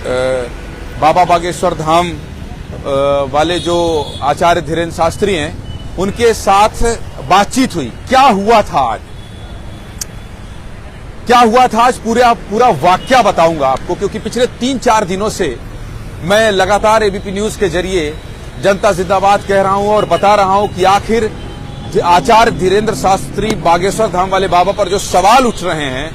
बाबा बागेश्वर धाम वाले जो आचार्य धीरेन्द्र शास्त्री हैं, उनके साथ बातचीत हुई। क्या हुआ था आज, क्या हुआ था आज, पूरा वाकया बताऊंगा आपको, क्योंकि पिछले 3-4 दिनों से मैं लगातार एबीपी न्यूज के जरिए जनता जिंदाबाद कह रहा हूं और बता रहा हूं कि आखिर आचार्य धीरेन्द्र शास्त्री बागेश्वर धाम वाले बाबा पर जो सवाल उठ रहे हैं,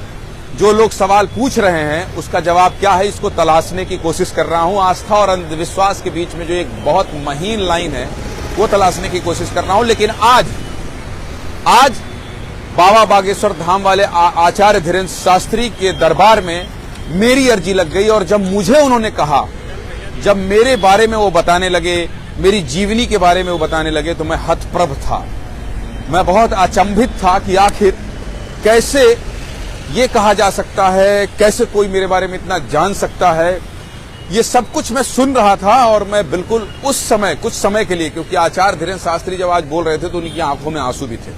जो लोग सवाल पूछ रहे हैं, उसका जवाब क्या है, इसको तलाशने की कोशिश कर रहा हूं। आस्था और अंधविश्वास के बीच में जो एक बहुत महीन लाइन है, वो तलाशने की कोशिश कर रहा हूं। लेकिन आज बाबा बागेश्वर धाम वाले आचार्य धीरेन्द्र शास्त्री के दरबार में मेरी अर्जी लग गई, और जब मुझे उन्होंने कहा, जब मेरे बारे में वो बताने लगे, मेरी जीवनी के बारे में वो बताने लगे, तो मैं हतप्रभ था। मैं बहुत अचंभित था कि आखिर कैसे ये कहा जा सकता है, कैसे कोई मेरे बारे में इतना जान सकता है। ये सब कुछ मैं सुन रहा था, और मैं बिल्कुल उस समय, कुछ समय के लिए, क्योंकि आचार्य धीरेन्द्र शास्त्री जब आज बोल रहे थे तो उनकी आंखों में आंसू भी थे,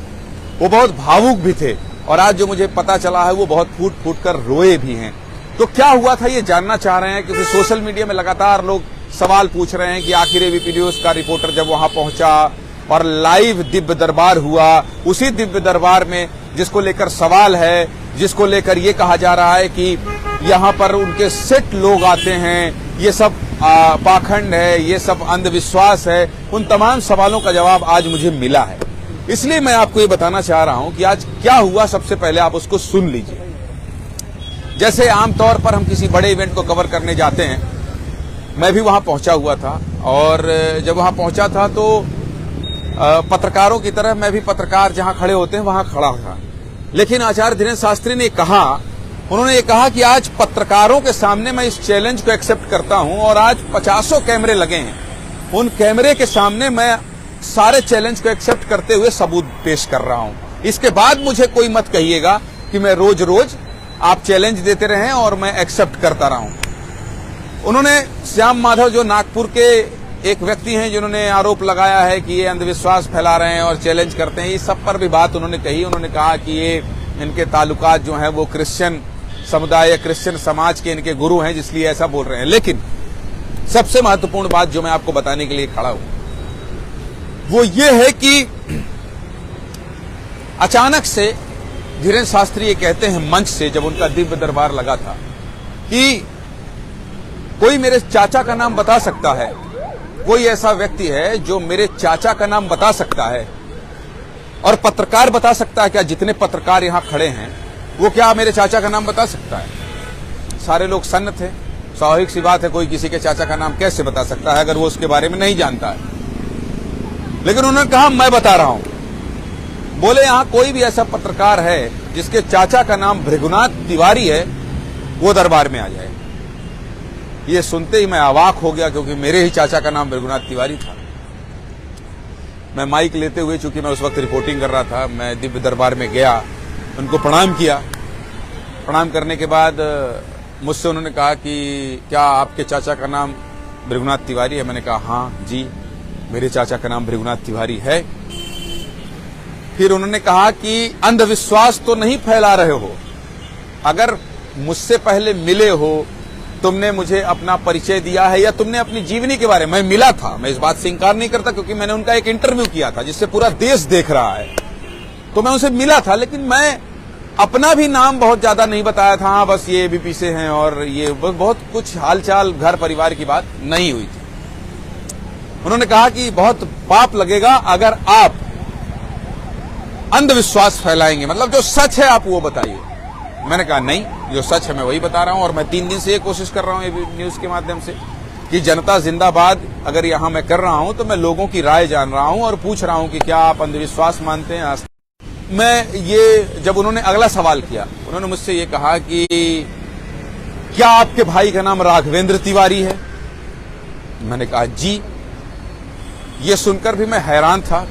वो बहुत भावुक भी थे, और आज जो मुझे पता चला है वो बहुत फूट फूट कर रोए भी हैं। तो क्या हुआ था ये जानना चाह रहे हैं, क्योंकि सोशल मीडिया में लगातार लोग सवाल पूछ रहे हैं कि आखिर एबीपी न्यूज का रिपोर्टर जब वहां पहुंचा और लाइव दिव्य दरबार हुआ, उसी दिव्य दरबार में जिसको लेकर सवाल है, जिसको लेकर ये कहा जा रहा है कि यहाँ पर उनके सेट लोग आते हैं, ये सब पाखंड है, ये सब अंधविश्वास है, उन तमाम सवालों का जवाब आज मुझे मिला है। इसलिए मैं आपको ये बताना चाह रहा हूं कि आज क्या हुआ, सबसे पहले आप उसको सुन लीजिए। जैसे आमतौर पर हम किसी बड़े इवेंट को कवर करने जाते हैं, मैं भी वहां पहुंचा हुआ था, और जब वहां पहुंचा था तो पत्रकारों की तरह मैं भी पत्रकार जहां खड़े होते हैं वहां खड़ा था। लेकिन आचार्य धीरेन्द्र शास्त्री ने कहा, उन्होंने ये कहा कि आज पत्रकारों के सामने मैं इस चैलेंज को एक्सेप्ट करता हूं, और आज 50 कैमरे लगे हैं, उन कैमरे के सामने मैं सारे चैलेंज को एक्सेप्ट करते हुए सबूत पेश कर रहा हूं। इसके बाद मुझे कोई मत कहिएगा कि मैं रोज रोज आप चैलेंज देते रहें और मैं एक्सेप्ट करता रहा हूं। उन्होंने श्याम माधव, जो नागपुर के एक व्यक्ति हैं जिन्होंने आरोप लगाया है कि ये अंधविश्वास फैला रहे हैं और चैलेंज करते हैं, इस सब पर भी बात उन्होंने कही। उन्होंने कहा कि ये इनके ताल्लुकात जो हैं वो क्रिश्चियन समुदाय या क्रिश्चियन समाज के इनके गुरु हैं, जिसलिए ऐसा बोल रहे हैं। लेकिन सबसे महत्वपूर्ण बात जो मैं आपको बताने के लिए खड़ा हूं वो ये है कि अचानक से धीरेन्द्र शास्त्री ये कहते हैं मंच से, जब उनका दिव्य दरबार लगा था, कि कोई मेरे चाचा का नाम बता सकता है, कोई ऐसा व्यक्ति है जो मेरे चाचा का नाम बता सकता है, और पत्रकार बता सकता है क्या? जितने पत्रकार यहां खड़े हैं वो क्या मेरे चाचा का नाम बता सकता है? सारे लोग सन्न थे। स्वाभाविक सी बात है, कोई किसी के चाचा का नाम कैसे बता सकता है अगर वो उसके बारे में नहीं जानता है। लेकिन उन्होंने कहा मैं बता रहा हूं। बोले यहां कोई भी ऐसा पत्रकार है जिसके चाचा का नाम भृगुनाथ तिवारी है, वो दरबार में आ जाए। ये सुनते ही मैं अवाक हो गया, क्योंकि मेरे ही चाचा का नाम भृगुनाथ तिवारी था। मैं माइक लेते हुए, चूंकि मैं उस वक्त रिपोर्टिंग कर रहा था, मैं दिव्य दरबार में गया, उनको प्रणाम किया। प्रणाम करने के बाद मुझसे उन्होंने कहा कि क्या आपके चाचा का नाम भृगुनाथ तिवारी है? मैंने कहा हाँ जी, मेरे चाचा का नाम भृगुनाथ तिवारी है। फिर उन्होंने कहा कि अंधविश्वास तो नहीं फैला रहे हो, अगर मुझसे पहले मिले हो, तुमने मुझे अपना परिचय दिया है या तुमने अपनी जीवनी के बारे में, मिला था, मैं इस बात से इंकार नहीं करता, क्योंकि मैंने उनका एक इंटरव्यू किया था जिससे पूरा देश देख रहा है, तो मैं उनसे मिला था। लेकिन मैं अपना भी नाम बहुत ज्यादा नहीं बताया था, हाँ बस ये एबीपी से हैं, और ये बहुत कुछ हालचाल घर परिवार की बात नहीं हुई थी। उन्होंने कहा कि बहुत पाप लगेगा अगर आप अंधविश्वास फैलाएंगे, मतलब जो सच है आप वो बताइए। मैंने कहा नहीं, जो सच है मैं वही बता रहा हूं, और मैं 3 दिन से ये कोशिश कर रहा हूं एबीपी न्यूज के माध्यम से कि जनता जिंदाबाद अगर यहां मैं कर रहा हूं तो मैं लोगों की राय जान रहा हूं और पूछ रहा हूं कि क्या आप अंधविश्वास मानते हैं। मैं ये, जब उन्होंने अगला सवाल किया, उन्होंने मुझसे ये कहा कि क्या आपके भाई का नाम राघवेंद्र तिवारी है? मैंने कहा जी। ये सुनकर भी मैं हैरान था।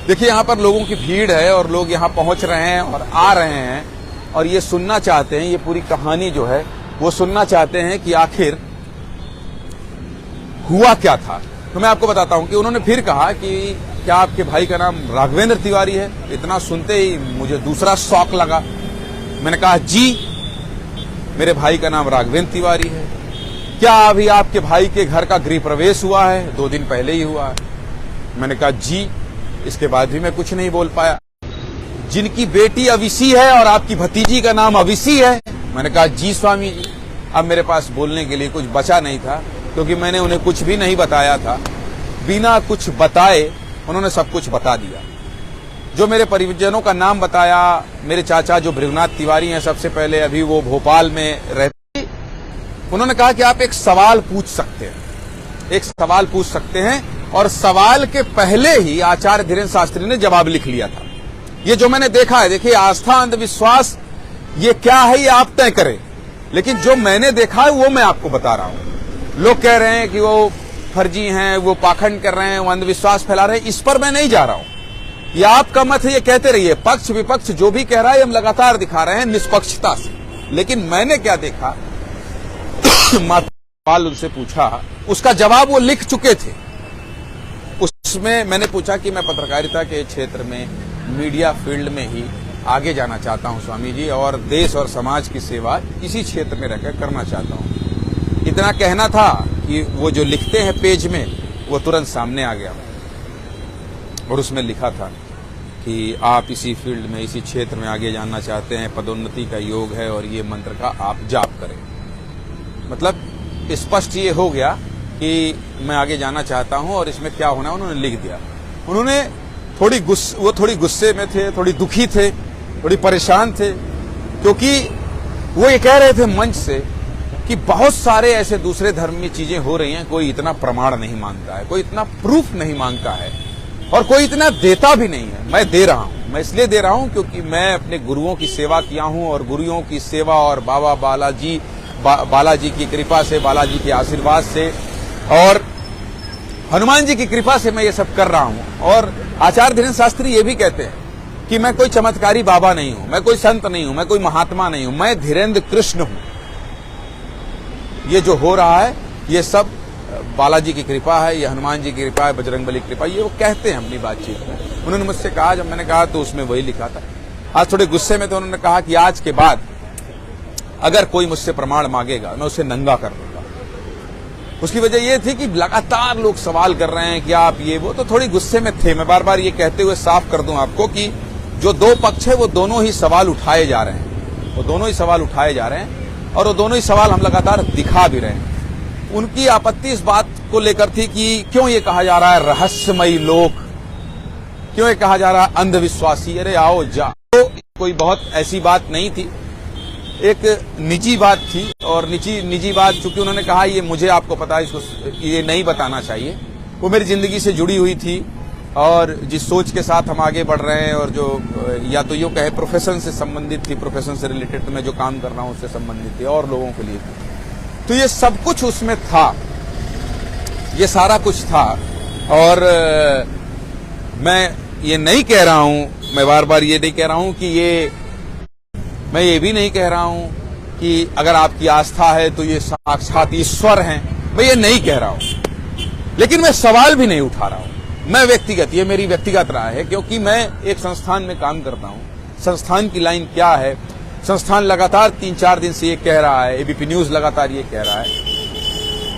देखिए, यहां पर लोगों की भीड़ है और लोग यहां पहुंच रहे हैं और आ रहे हैं और ये सुनना चाहते हैं, ये पूरी कहानी जो है वो सुनना चाहते हैं कि आखिर हुआ क्या था। तो मैं आपको बताता हूं कि उन्होंने फिर कहा कि क्या आपके भाई का नाम राघवेंद्र तिवारी है? इतना सुनते ही मुझे दूसरा शॉक लगा। मैंने कहा जी। मेरे भाई का नाम राघवेंद्र तिवारी है। क्या अभी आपके भाई के घर का गृह प्रवेश हुआ है? 2 दिन पहले ही हुआ है। मैंने कहा जी। इसके बाद भी मैं कुछ नहीं बोल पाया। जिनकी बेटी अविसी है और आपकी भतीजी का नाम अविसी है? मैंने कहा जी स्वामी जी। अब मेरे पास बोलने के लिए कुछ बचा नहीं था, क्योंकि मैंने उन्हें कुछ भी नहीं बताया था। बिना कुछ बताए उन्होंने सब कुछ बता दिया। जो मेरे परिजनों का नाम बताया, मेरे चाचा जो भृगुनाथ तिवारी हैं, सबसे पहले अभी वो भोपाल में रहते, उन्होंने कहा कि आप एक सवाल पूछ सकते हैं, एक सवाल पूछ सकते हैं। और सवाल के पहले ही आचार्य धीरेन्द्र शास्त्री ने जवाब लिख लिया था। ये जो मैंने देखा है, देखिए आस्था अंधविश्वास ये क्या है ये आप तय करें, लेकिन जो मैंने देखा है वो मैं आपको बता रहा हूं। लोग कह रहे हैं कि वो फर्जी हैं, वो पाखंड कर रहे हैं, वो अंधविश्वास फैला रहे हैं, इस पर मैं नहीं जा रहा हूं। ये आपका मत है, ये कहते रहिए। पक्ष विपक्ष जो भी कह रहा है हम लगातार दिखा रहे हैं निष्पक्षता से। लेकिन मैंने क्या देखा, सवाल उनसे पूछा, उसका जवाब वो लिख चुके थे। उसमें मैंने पूछा कि मैं पत्रकारिता के क्षेत्र में, मीडिया फील्ड में ही आगे जाना चाहता हूं स्वामी जी, और देश और समाज की सेवा इसी क्षेत्र में रहकर करना चाहता हूं। इतना कहना था कि वो जो लिखते हैं पेज में, वो तुरंत सामने आ गया और उसमें लिखा था कि आप इसी फील्ड में, इसी क्षेत्र में आगे जानना चाहते हैं, पदोन्नति का योग है और ये मंत्र का आप जाप करें। मतलब स्पष्ट ये हो गया कि मैं आगे जाना चाहता हूं और इसमें क्या होना है उन्होंने लिख दिया। उन्होंने वो थोड़ी गुस्से में थे, थोड़ी दुखी थे, थोड़ी परेशान थे, क्योंकि वो ये कह रहे थे मंच से कि बहुत सारे ऐसे दूसरे धर्म में चीजें हो रही हैं, कोई इतना प्रमाण नहीं मांगता है, कोई इतना प्रूफ नहीं मांगता है और कोई इतना देता भी नहीं है। मैं दे रहा हूं। मैं इसलिए दे रहा हूं क्योंकि मैं अपने गुरुओं की सेवा किया हूं, और गुरुओं की सेवा और बाबा बालाजी की कृपा से, बालाजी के आशीर्वाद से और हनुमान जी की कृपा से मैं ये सब कर रहा हूं। और आचार्य धीरेन्द्र शास्त्री ये भी कहते हैं कि मैं कोई चमत्कारी बाबा नहीं हूं, मैं कोई संत नहीं हूं, मैं कोई महात्मा नहीं हूं, मैं धीरेन्द्र कृष्ण हूं। ये जो हो रहा है ये सब बालाजी की कृपा है, ये हनुमान जी की कृपा है, बजरंगबली की कृपा, ये वो कहते हैं अपनी बातचीत में। उन्होंने मुझसे कहा, जब मैंने कहा तो उसमें वही लिखा था। आज थोड़े गुस्से में तो उन्होंने कहा कि आज के बाद अगर कोई मुझसे प्रमाण मांगेगा मैं उसे नंगा कर दूंगा। उसकी वजह यह थी कि लगातार लोग सवाल कर रहे हैं कि आप ये वो, तो थोड़ी गुस्से में थे। मैं बार बार ये कहते हुए साफ कर दूं आपको कि जो दो पक्ष है वो दोनों ही सवाल उठाए जा रहे हैं, वो दोनों ही सवाल उठाए जा रहे हैं और वो दोनों ही सवाल हम लगातार दिखा भी रहे हैं। उनकी आपत्ति इस बात को लेकर थी कि क्यों ये कहा जा रहा है रहस्यमयी लोक, क्यों ये कहा जा रहा है अंधविश्वासी। अरे आओ जाओ, कोई बहुत ऐसी बात नहीं थी, एक निजी बात थी। और निजी बात चूंकि उन्होंने कहा ये मुझे आपको पता है, इसको ये नहीं बताना चाहिए, वो मेरी जिंदगी से जुड़ी हुई थी और जिस सोच के साथ हम आगे बढ़ रहे हैं और जो या तो यूं कहे प्रोफेशन से संबंधित थी, प्रोफेशन से रिलेटेड मैं जो काम कर रहा हूं उससे संबंधित थी और लोगों के लिए थी। तो ये सब कुछ उसमें था, ये सारा कुछ था। और मैं ये नहीं कह रहा हूं, मैं बार बार ये नहीं कह रहा हूं कि मैं ये भी नहीं कह रहा हूं कि अगर आपकी आस्था है तो ये साक्षात ईश्वर हैं, मैं ये नहीं कह रहा हूं। लेकिन मैं सवाल भी नहीं उठा रहा हूं। मैं व्यक्तिगत, ये मेरी व्यक्तिगत राय है, क्योंकि मैं एक संस्थान में काम करता हूं। संस्थान की लाइन क्या है, संस्थान लगातार 3-4 दिन से ये कह रहा है, एबीपी न्यूज लगातार ये कह रहा है,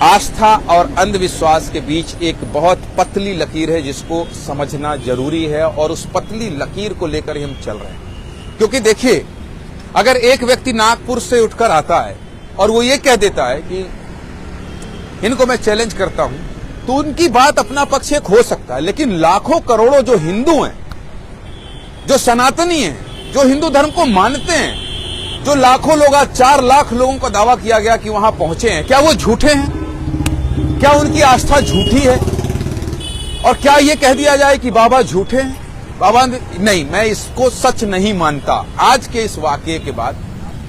आस्था और अंधविश्वास के बीच एक बहुत पतली लकीर है जिसको समझना जरूरी है, और उस पतली लकीर को लेकर ही हम चल रहे हैं। क्योंकि देखिए, अगर एक व्यक्ति नागपुर से उठकर आता है और वो ये कह देता है कि इनको मैं चैलेंज करता हूं, तो उनकी बात अपना पक्ष एक हो सकता है। लेकिन लाखों करोड़ों जो हिंदू हैं, जो सनातनी हैं, जो हिंदू धर्म को मानते हैं, जो लाखों लोग, 4 लाख लोगों का दावा किया गया कि वहां पहुंचे हैं, क्या वो झूठे हैं? क्या उनकी आस्था झूठी है? और क्या ये कह दिया जाए कि बाबा झूठे हैं? बाबा नहीं, मैं इसको सच नहीं मानता। आज के इस वाकये के बाद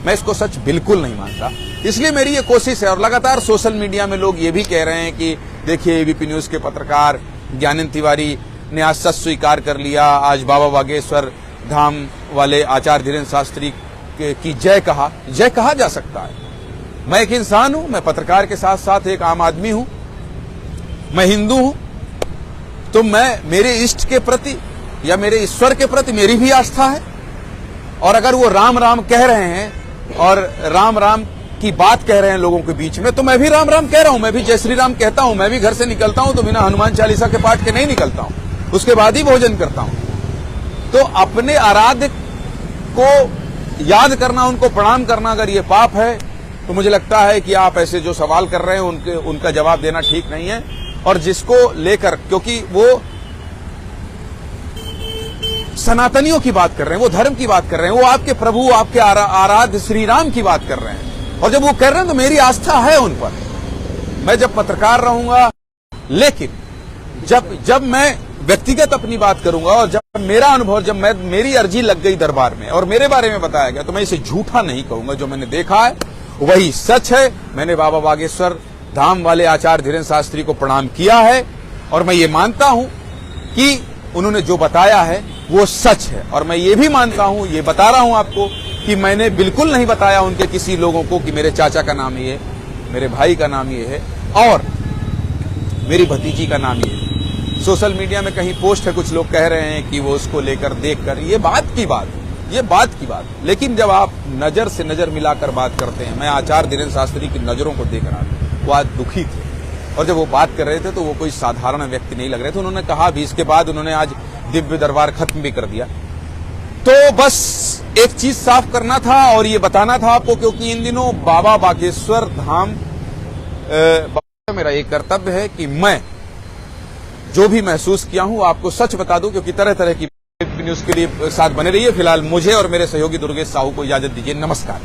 मैं इसको सच बिल्कुल नहीं मानता। इसलिए मेरी ये कोशिश है, और लगातार सोशल मीडिया में लोग ये भी कह रहे हैं कि देखिए एबीपी न्यूज के पत्रकार ज्ञानेंद्र तिवारी ने आज सच स्वीकार कर लिया, आज बाबा बागेश्वर धाम वाले आचार्य धीरेन्द्र शास्त्री की जय कहा जा सकता है। मैं एक इंसान हूं, मैं पत्रकार के साथ साथ एक आम आदमी हूं, मैं हिंदू हूं, तो मैं मेरे इष्ट के प्रति या मेरे ईश्वर के प्रति मेरी भी आस्था है। और अगर वो राम राम कह रहे हैं और राम राम की बात कह रहे हैं लोगों के बीच में, तो मैं भी राम राम कह रहा हूं, मैं भी जय श्री राम कहता हूं। मैं भी घर से निकलता हूं तो बिना हनुमान चालीसा के पाठ के नहीं निकलता हूं, उसके बाद ही भोजन करता हूं। तो अपने आराध्य को याद करना, उनको प्रणाम करना अगर ये पाप है, तो मुझे लगता है कि आप ऐसे जो सवाल कर रहे हैं उनका जवाब देना ठीक नहीं है। और जिसको लेकर, क्योंकि वो सनातनियों की बात कर रहे हैं, वो धर्म की बात कर रहे हैं, वो आपके प्रभु, आपके आराध्य श्री राम की बात कर रहे हैं। और जब वो कर रहे हैं तो मेरी आस्था है उन पर। मैं जब पत्रकार रहूंगा, लेकिन जब मैं व्यक्तिगत अपनी बात करूंगा और जब मेरा अनुभव, जब मेरी अर्जी लग गई दरबार में और मेरे बारे में बताया गया, तो मैं इसे झूठा नहीं कहूंगा। जो मैंने देखा है वही सच है। मैंने बाबा बागेश्वर धाम वाले आचार्य धीरेन्द्र शास्त्री को प्रणाम किया है और मैं ये मानता हूं कि उन्होंने जो बताया है वो सच है। और मैं ये भी मानता हूं, ये बता रहा हूं आपको, कि मैंने बिल्कुल नहीं बताया उनके किसी लोगों को कि मेरे चाचा का नाम ये है, मेरे भाई का नाम ये है और मेरी भतीजी का नाम ये है। सोशल मीडिया में कहीं पोस्ट है, कुछ लोग कह रहे हैं कि वो उसको लेकर देखकर, ये बात की बात। लेकिन जब आप नजर से नजर मिलाकर बात करते हैं, मैं आचार्य धीरेन्द्र शास्त्री की नजरों को देख रहा था, वो आज दुखी थे और जब वो बात कर रहे थे तो वो कोई साधारण व्यक्ति नहीं लग रहे थे। उन्होंने कहा भी, इसके बाद उन्होंने आज दिव्य दरबार खत्म भी कर दिया। तो बस एक चीज साफ करना था और ये बताना था आपको, क्योंकि इन दिनों बाबा बागेश्वर धाम मेरा एक कर्तव्य है कि मैं जो भी महसूस किया हूं आपको सच बता दूं, क्योंकि तरह तरह की न्यूज के लिए साथ बने रहिए। फिलहाल मुझे और मेरे सहयोगी दुर्गेश साहू को इजाजत दीजिए। नमस्कार।